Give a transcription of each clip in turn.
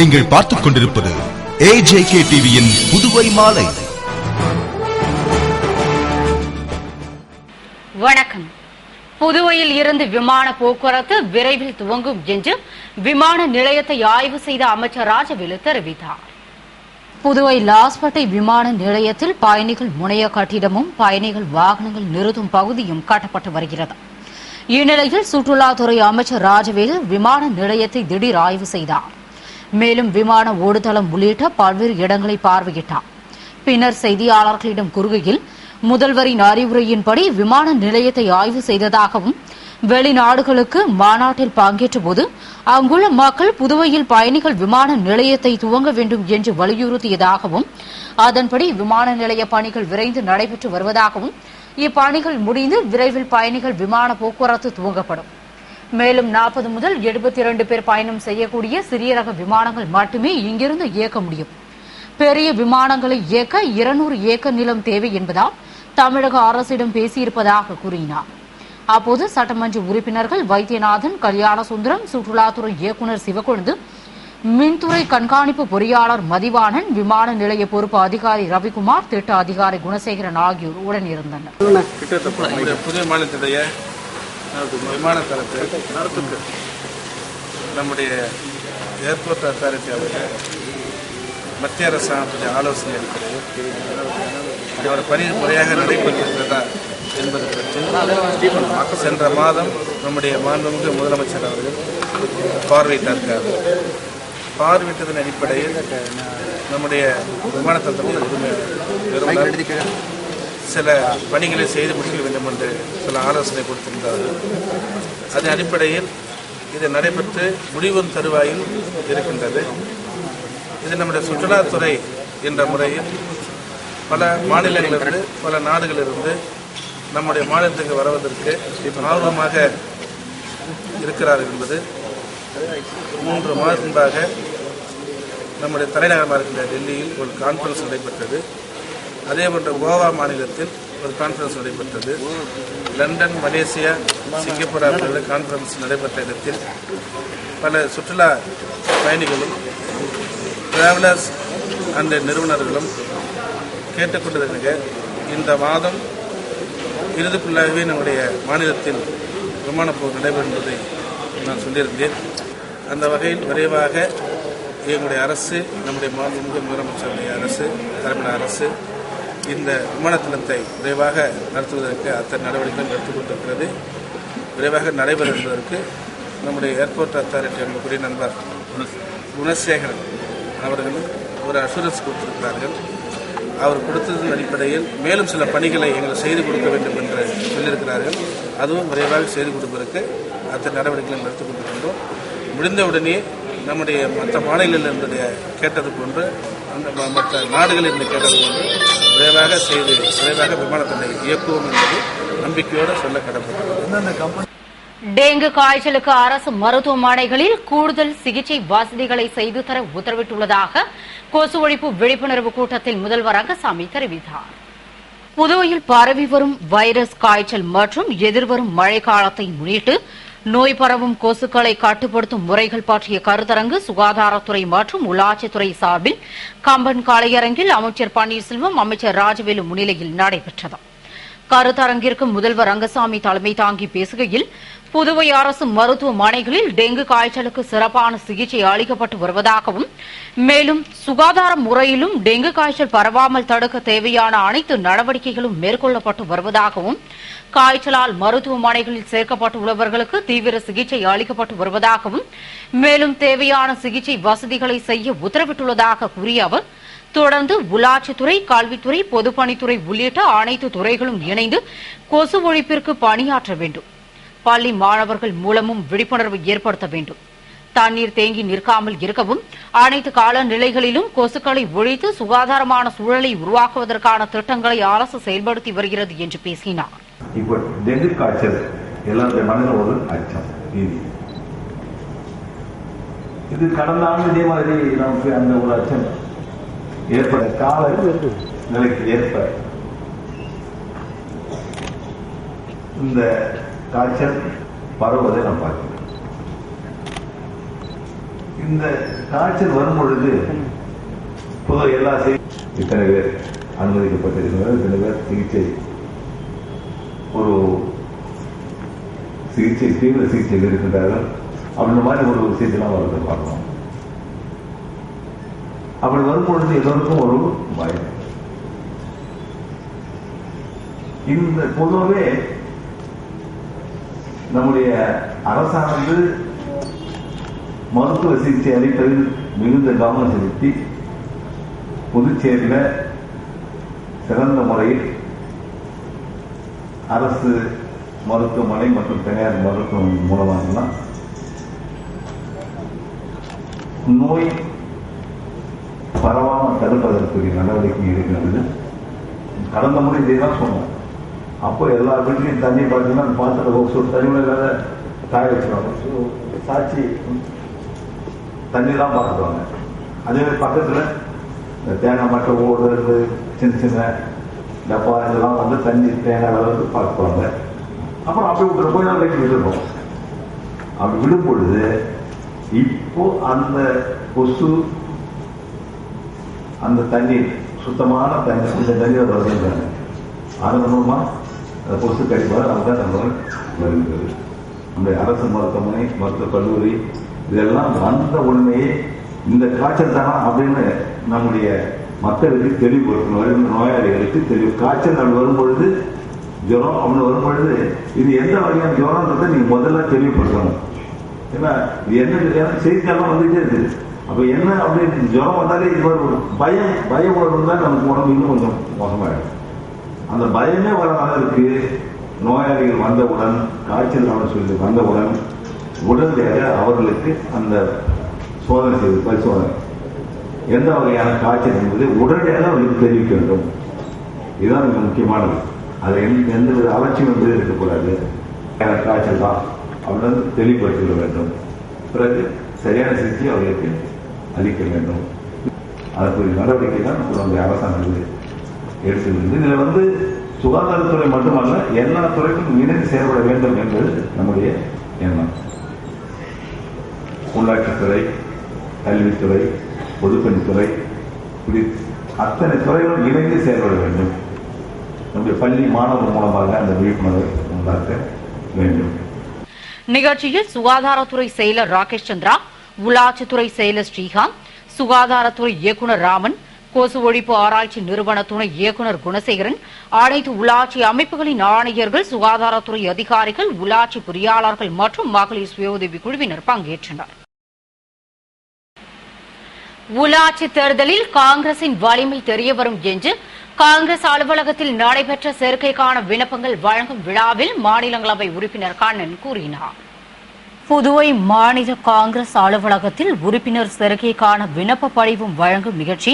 நீங்கள் பார்த்துக் கொண்டிருப்பது AJK டிவியின் புதுவை மாலை. வணக்கம். புதுவையில் இருந்து விமான போக்குவரத்து விரைவில் துவங்கும் என்று விமான நிலையத்தை ஆய்வு செய்த அமைச்சர் ராஜவேலு தெரிவித்தார். புதுவை லாஸ்பேட்டை விமான நிலையத்தில் பயணிகள் முனைய கட்டிடமும் பயணிகள் வாகனங்கள் நிறுத்தும் பகுதியும் கட்டப்பட்டு வருகிறது. இந்நிலையில் சுற்றுலாத்துறை அமைச்சர் ராஜவேலு விமான நிலையத்தை திடீர் ஆய்வு செய்தார். மேலும் விமான ஓடுதளம் உள்ளிட்ட பல்வேறு இடங்களை பார்வையிட்டார். பின்னர் செய்தியாளர்களிடம் கூறுகையில், முதல்வரின் அறிவுரையின்படி விமான நிலையத்தை ஆய்வு செய்ததாகவும், வெளிநாடுகளுக்கு மாநாட்டில் பங்கேற்ற போது அங்குள்ள மக்கள் புதுவையில் பயணிகள் விமான நிலையத்தை துவங்க வேண்டும் என்று வலியுறுத்தியதாகவும், அதன்படி விமான நிலைய பணிகள் விரைந்து நடைபெற்று வருவதாகவும், இப்பணிகள் முடிந்து விரைவில் பயணிகள் விமான போக்குவரத்து துவங்கப்படும். மேலும் 40 முதல் 72 பேர் பயணம் செய்யக்கூடிய சிறிய ரக விமானங்கள் மட்டுமே இங்கிருந்து இயக்க முடியும். பெரிய விமானங்களை இயக்க 200 ஏக்கர் நிலம் தேவை என்பதால் தமிழக அரசிடம் பேசியிருப்பதாக கூறினார். அப்போது சட்டமன்ற உறுப்பினர்கள் வைத்தியநாதன், கல்யாணசுந்தரம், சுற்றுலாத்துறை இயக்குநர் சிவக்கொழுந்து, மின்துறை கண்காணிப்பு பொறியாளர் மதிவாணன், விமான நிலைய பொறுப்பு அதிகாரி ரவிக்குமார், திட்ட அதிகாரி குணசேகரன் ஆகியோர் உடனிருந்தனர். விமான தளத்தை நம்முடைய ஏர்போர்ட் அத்தாரிட்டி அவர்கள் மத்திய அரசாங்கத்துடைய ஆலோசனை அடிப்படையில் அவருடைய பணி முறையாக நடைபெற்றிருக்கிறதா என்பது பற்றி சென்ற மாதம் நம்முடைய மாண்புமிகு முதலமைச்சர் அவர்கள் பார்வையிட்டார்கள். பார்வையிட்டதன் அடிப்படையில் நம்முடைய விமான தளத்தில் சில பணிகளை செய்து முடிக்க வேண்டும் என்று சில ஆலோசனை கொடுத்திருந்தார்கள். அதன் அடிப்படையில் இது நடைபெற்று முடிவும் தருவாயில் இருக்கின்றது. இது நம்முடைய சுற்றுலாத்துறை என்ற முறையில் பல மாநிலங்களிலிருந்து பல நாடுகளிலிருந்து நம்முடைய மாநிலத்துக்கு வருவதற்கு ஆர்வமாக இருக்கிறார்கள் என்பது 3 மாதம் முன்பாக நம்முடைய தலைநகரமாக இருக்கின்ற டெல்லியில் ஒரு கான்ஃபரன்ஸ் நடைபெற்றது. அதேபோன்று கோவா மாநிலத்தில் ஒரு கான்ஃபரன்ஸ் நடைபெற்றது. லண்டன், மலேசியா, சிங்கப்பூர் ஆகிய கான்ஃபரன்ஸ் நடைபெற்ற இடத்தில் பல சுற்றுலா பயணிகளும் டிராவலர்ஸ் அண்ட் நிறுவனர்களும் கேட்டுக்கொண்டிருக்க இந்த மாதம் இறுதிக்குள்ளாகவே நம்முடைய மாநிலத்தில் விமான போக்கு நடைபெறும் என்பதை நான் சொல்லியிருந்தேன். அந்த வகையில் விரைவாக எங்களுடைய அரசு, நம்முடைய மாண்புமிகு முதலமைச்சருடைய அரசு, தலைமையிலான அரசு இந்த விமான தளத்தை விரைவாக நடத்துவதற்கு அத்தனை நடவடிக்கைகள் எடுத்துக் கொண்டிருக்கிறது. விரைவாக நடைபெறும் என்பதற்கு நம்முடைய ஏர்போர்ட் அத்தாரிட்டி அன்புக்குரிய நண்பர் குணசேகரன் அவர்கள் ஒரு அஷூரன்ஸ் கொடுத்திருக்கிறார்கள். அவர் கொடுத்ததன் அடிப்படையில் மேலும் சில பணிகளை எங்கள் செய்து கொடுக்க வேண்டும் என்று சொல்லியிருக்கிறார்கள். அதுவும் விரைவாக செய்து கொடுப்பதற்கு அத்தனை நடவடிக்கைகளை எடுத்துக் கொண்டிருக்கின்றோம். முடிந்தவுடனே நம்முடைய மற்ற மாநிலங்களிலிருந்து கேட்டது போன்று அந்த மற்ற நாடுகளில் இருந்து கேட்டது போன்று விரைவாக செய்து விரைவாக விமானத்தை இயக்குவோம் என்பது நம்பிக்கையோடு சொல்ல கடமைப்பட்டது. டெங்கு காய்ச்சலுக்கு அரசு மருத்துவமனைகளில் கூடுதல் சிகிச்சை வசதிகளை செய்து தர உத்தரவிட்டுள்ளதாக கொசு ஒழிப்பு விழிப்புணர்வு கூட்டத்தில் முதல்வர் ரங்கசாமி தெரிவித்தார். புதுவையில் பரவி வரும் வைரஸ் காய்ச்சல் மற்றும் எதிர்வரும் மழைக்காலத்தை முன்னிட்டு நோய் பரவும் கொசுக்களை கட்டுப்படுத்தும் முறைகள் பற்றிய கருத்தரங்கு சுகாதாரத்துறை மற்றும் உள்ளாட்சித்துறை சார்பில் கம்பன் கலையரங்கில் அமைச்சர் பன்னீர்செல்வம், அமைச்சர் ராஜவேலு முன்னிலையில் நடைபெற்றது. கருத்தரங்கிற்கு முதல்வர் ரங்கசாமி தலைமை தாங்கி பேசுகையில், புதுவை அரசு மருத்துவமனைகளில் டெங்கு காய்ச்சலுக்கு சிறப்பான சிகிச்சை அளிக்கப்பட்டு வருவதாகவும், மேலும் சுகாதார முறையிலும் டெங்கு காய்ச்சல் பரவாமல் தடுக்க தேவையான அனைத்து நடவடிக்கைகளும் மேற்கொள்ளப்பட்டு வருவதாகவும், காய்ச்சலால் மருத்துவமனைகளில் சேர்க்கப்பட்டுள்ளவர்களுக்கு தீவிர சிகிச்சை அளிக்கப்பட்டு வருவதாகவும், மேலும் தேவையான சிகிச்சை வசதிகளை செய்ய உத்தரவிட்டுள்ளதாக கூறிய அவர், தொடர்ந்து உள்ளாட்சித்துறை, கல்வித்துறை, பொதுப்பணித்துறை உள்ளிட்ட அனைத்து துறைகளும் இணைந்து கொசு ஒழிப்பிற்கு பணியாற்ற வேண்டும். பள்ளி மாணவர்கள் மூலமும் விழிப்புணர்வு ஏற்படுத்த வேண்டும். தண்ணீர் தேங்கி நிற்காமல் இருக்கவும், அனைத்து காலநிலைகளிலும் கொசுக்களை ஒழித்து சுகாதாரமான சூழலை உருவாக்குவதற்கான திட்டங்களை அரசு செயல்படுத்தி வருகிறது என்று பேசினார். இப்போ டெங்கு காய்ச்சல் எல்லாருடைய மனதில் ஒரு அச்சம். இது கடந்த ஆண்டு இதே மாதிரி நமக்கு அந்த ஒரு அச்சம் ஏற்பட கால நிலைக்கு ஏற்ப இந்த காய்ச்சல் பரவுவதை நாம் பார்க்கிறோம். இந்த காய்ச்சல் வரும் பொழுது பொதுவாக எல்லா இத்தனை பேர் அனுமதிக்கப்பட்டிருக்கிறார்கள், இத்தனை பேர் தீவிர சிகிச்சையில் இருக்கின்றார்கள். அப்படின்ற மாதிரி ஒரு விஷயத்தெல்லாம் வரதை பார்க்கணும். அப்படி வரும்பொழுது எல்லோருக்கும் ஒரு பயம். இந்த பொதுவாகவே நம்முடைய அரசானது மருத்துவ சிகிச்சை அளிப்பதில் மிகுந்த கவனம் செலுத்தி புதுச்சேரியில் சிறந்த முறையில் அரசு மருத்துவமனை மற்றும் தனியார் மருத்துவமனை மூலமாக நோய் பரவாமல் தடுப்பதற்குரிய நடவடிக்கை இருக்கிறது. கடந்த முறை இதைதான் சொன்னோம். அப்போ எல்லா வீட்லையும் தண்ணி பார்த்தீங்கன்னா பாத்திரம் தண்ணி இல்லாத காய வச்சுருவாங்க, சாட்சி தண்ணிலாம் பார்த்துருவாங்க. அதே மாதிரி பக்கத்தில் இந்த தேங்காய் மட்டை ஓடுறது சின்ன சின்ன டப்பா இதெல்லாம் வந்து தண்ணி தேங்காய் அளவுக்கு பார்த்துருவாங்க. அப்புறம் அப்படி விட்டுற போய் நாள் வரைக்கும் விட்டுருப்போம். அப்படி விடும் பொழுது இப்போ அந்த கொசு அந்த தண்ணீர் சுத்தமான தண்ணி இந்த தண்ணீர் வருகின்றாங்க. அதன் மூலமா அந்த கொசு கடிப்பாக அதுதான் நம்ம வருகிறது. நம்முடைய அரசு மருத்துவமனை, மருத்துவக் கல்லூரி இதெல்லாம் வந்த உடனேயே இந்த காய்ச்சல் தானா அப்படின்னு நம்முடைய மக்களுக்கு தெளிவுபடுத்தணும், நோயாளிகளுக்கு தெளிவு. காய்ச்சல் அப்படி வரும்பொழுது ஜுரம் அப்படின்னு வரும்பொழுது இது எந்த வகையான ஜுரம்ன்றதை நீங்க முதல்ல தெளிவுபடுத்தணும். ஏன்னா இது என்ன செய்தியெல்லாம் வந்துட்டே இருக்குது. அப்ப என்ன அப்படின்னு ஜுரம் வந்தாலே இது ஒரு பய உணர்வு தான் நமக்கு உடம்பு இன்னும் கொஞ்சம் மோசமாயிடும். அந்த பயமே வராத இருக்கு. நோயாளிகள் வந்தவுடன் காய்ச்சல் சொல்லி வந்தவுடன் உடனடியாக அவர்களுக்கு அந்த சோதனை செய்து பரிசோதனை எந்த வகையான காய்ச்சல் என்பதை உடனடியாக அவர்களுக்கு தெரிவிக்க வேண்டும். இதுதான் மிக முக்கியமானது. அது எந்த வித அலட்சியம் என்பது இருக்கக்கூடாது. காய்ச்சல் தான் அப்படின்னு தெளிவுபடுத்திவிட வேண்டும். பிறகு சரியான சிகிச்சை அவர்களுக்கு அளிக்க வேண்டும். அதற்குரிய நடவடிக்கை தான் நம்முடைய அரசாங்கம் எடுத்துள்ளது. இதில் வந்து சுகாதாரத்துறை மட்டுமல்ல, எல்லா துறைக்கும் இணைந்து செயல்பட வேண்டும் என்பது நம்முடைய எண்ணம். உள்ளாட்சித்துறை, கல்வித்துறை, பொதுப்பணித்துறை, இப்படி அத்தனை துறைகளும் இணைந்து செயல்பட வேண்டும். நம்முடைய பள்ளி மாணவர் மூலமாக அந்த விழிப்புணர்வை உண்டாக்க வேண்டும். நிகழ்ச்சியில் சுகாதாரத்துறை செயலர் ராகேஷ் சந்திரா, உள்ளாட்சித்துறை செயலர் ஸ்ரீகாந்த், சுகாதாரத்துறை இயக்குநர் ராமன், கொசு ஒழிப்பு ஆராய்ச்சி நிறுவன துணை இயக்குநர் குணசேகரன், அனைத்து உள்ளாட்சி அமைப்புகளின் ஆணையர்கள், சுகாதாரத்துறை அதிகாரிகள், உள்ளாட்சி பொறியாளர்கள் மற்றும் மகளிர் சுய உதவி குழுவினர் பங்கேற்றனர். உள்ளாட்சி தேர்தலில் காங்கிரசின் வலிமை தெரியவரும் என்று காங்கிரஸ் அலுவலகத்தில் நடைபெற்ற சேர்க்கைக்கான விண்ணப்பங்கள் வழங்கும் விழாவில் மாநிலங்களவை உறுப்பினர் கண்ணன் கூறினார். புதுவை மாநில காங்கிரஸ் அலுவலகத்தில் உறுப்பினர் சேர்க்கைக்கான விண்ணப்ப படிவம் வழங்கும் நிகழ்ச்சி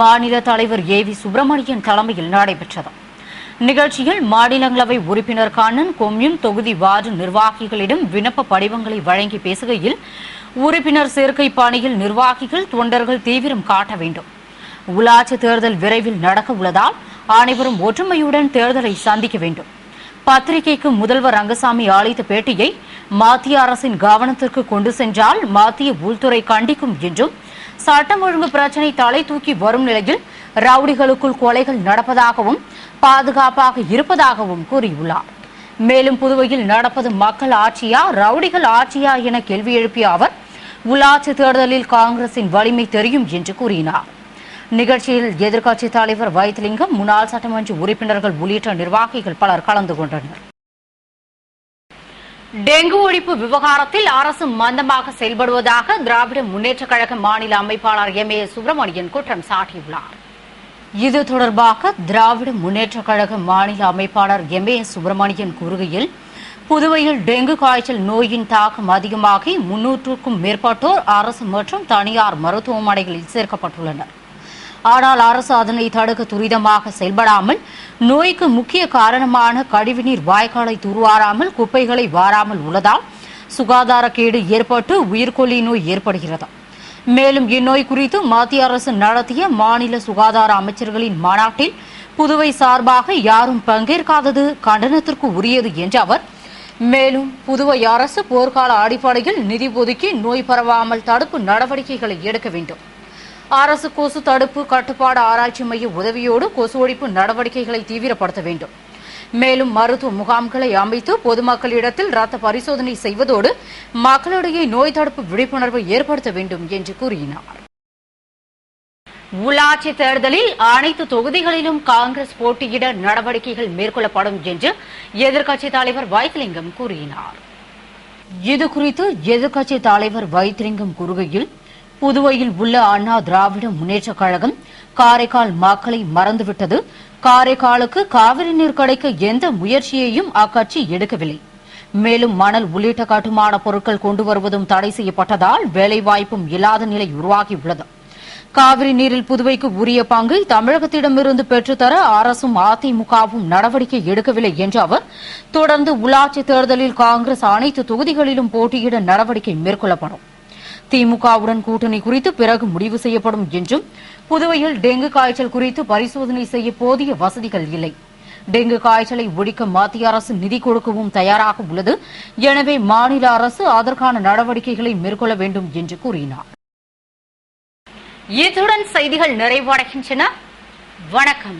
மாநில தலைவர் ஏவி சுப்பிரமணியன் தலைமையில் நடைபெற்றது. நிகழ்ச்சியில் மாநிலங்களவை உறுப்பினர் கண்ணன் கொம்யூன் தொகுதி வார்டு நிர்வாகிகளிடம் விண்ணப்ப படிவங்களை வழங்கி பேசுகையில், உறுப்பினர் சேர்க்கை பணியில் நிர்வாகிகள், தொண்டர்கள் தீவிரம் காட்ட வேண்டும். உள்ளாட்சி தேர்தல் விரைவில் நடக்க உள்ளதால் அனைவரும் ஒற்றுமையுடன் தேர்தலை சந்திக்க வேண்டும். பத்திரிகைக்கு முதல்வர் ரங்கசாமி அளித்த பேட்டியை மத்திய அரசின் கவனத்திற்கு கொண்டு சென்றால் மத்திய உள்துறை கண்டிக்கும் என்றும், சட்டம் ஒழுங்கு பிரச்சினை தலை தூக்கி வரும் நிலையில் ரவுடிகளுக்குள் கொலைகள் நடப்பதாகவும் பாதுகாப்பாக இருப்பதாகவும் கூறியுள்ளார். மேலும் புதுவையில் நடப்பது மக்கள் ஆட்சியா, ரவுடிகள் ஆட்சியா என கேள்வி எழுப்பிய அவர், உள்ளாட்சி தேர்தலில் காங்கிரசின் வலிமை தெரியும் என்று கூறினார். நிகழ்ச்சியில் எதிர்க்கட்சித் தலைவர் வைத்திலிங்கம், முன்னாள் சட்டமன்ற உறுப்பினர்கள் உள்ளிட்ட நிர்வாகிகள் பலர் கலந்து கொண்டனர். டெங்கு ஒழிப்பு விவகாரத்தில் அரசு மந்தமாக செயல்படுவதாக திராவிட முன்னேற்றக் கழக மாநில அமைப்பாளர் எம். ஏ. சுப்பிரமணியன் குற்றம் சாட்டியுள்ளார். இது தொடர்பாக திராவிட முன்னேற்றக் கழக மாநில அமைப்பாளர் எம். ஏ. சுப்பிரமணியன் கூறுகையில், புதுவையில் டெங்கு காய்ச்சல் நோயின் தாக்கம் அதிகமாகி 300க்கும் மேற்பட்டோர் அரசு மற்றும் தனியார் மருத்துவமனைகளில் சேர்க்கப்பட்டுள்ளனர். ஆனால் அரசு அதனை தடுக்க துரிதமாக செயல்படாமல், நோய்க்கு முக்கிய காரணமான கழிவுநீர் வாய்க்காலை தூர்வாராமல், குப்பைகளை வாராமல் உள்ளதால் சுகாதாரக்கேடு ஏற்பட்டு உயிர்கொல்லி நோய் ஏற்படுகிறது. மேலும் இந்நோய் குறித்து மத்திய அரசு நடத்திய மாநில சுகாதார அமைச்சர்களின் மாநாட்டில் புதுவை சார்பாக யாரும் பங்கேற்காதது கண்டனத்திற்கு உரியது என்ற அவர், மேலும் புதுவை அரசு போர்க்கால அடிப்படையில் நிதி ஒதுக்கி நோய் பரவாமல் தடுப்பு நடவடிக்கைகளை எடுக்க வேண்டும். அரசு கொசு தடுப்பு கட்டுப்பாடு ஆராய்ச்சி மைய உதவியோடு கொசு ஒழிப்பு நடவடிக்கைகளை தீவிரப்படுத்த வேண்டும். மேலும் மருத்துவ முகாம்களை அமைத்து பொதுமக்களிடத்தில் ரத்த பரிசோதனை செய்வதோடு மக்களிடையே நோய் தடுப்பு விழிப்புணர்வை ஏற்படுத்த வேண்டும் என்று கூறினார். உள்ளாட்சி தேர்தலில் அனைத்து தொகுதிகளிலும் காங்கிரஸ் போட்டியிட நடவடிக்கைகள் மேற்கொள்ளப்படும் என்று எதிர்க்கட்சித் தலைவர் வைத்திலிங்கம் கூறினார். இதுகுறித்து எதிர்க்கட்சித் தலைவர் வைத்திலிங்கம் கூறுகையில், புதுவையில் உள்ள அண்ணா திராவிட முன்னேற்றக் கழகம் காரைக்கால் மக்களை மறந்துவிட்டது. காரைக்காலுக்கு காவிரி நீர் கிடைக்க எந்த முயற்சியையும் அக்கட்சி எடுக்கவில்லை. மேலும் மணல் உள்ளிட்ட கட்டுமான பொருட்கள் கொண்டு வருவதும் தடை செய்யப்பட்டதால் வேலைவாய்ப்பும் இல்லாத நிலை உருவாகியுள்ளது. காவிரி நீரில் புதுவைக்கு உரிய பங்கை தமிழகத்திடமிருந்து பெற்றுத்தர அரசும் அதிமுகவும் நடவடிக்கை எடுக்கவில்லை என்ற அவர், தொடர்ந்து உள்ளாட்சி தேர்தலில் காங்கிரஸ் அனைத்து தொகுதிகளிலும் போட்டியிட நடவடிக்கை மேற்கொள்ளப்படும். திமுகவுடன் கூட்டணி குறித்து பிறகு முடிவு செய்யப்படும் என்றும், புதுவையில் டெங்கு காய்ச்சல் குறித்து பரிசோதனை செய்ய போதிய வசதிகள் இல்லை. டெங்கு காய்ச்சலை ஒழிக்க மத்திய அரசு நிதி கொடுக்கவும் தயாராக உள்ளது. எனவே மாநில அரசு அதற்கான நடவடிக்கைகளை மேற்கொள்ள வேண்டும் என்று கூறினார். இத்துடன் செய்திகள் நிறைவடைகின்றன. வணக்கம்.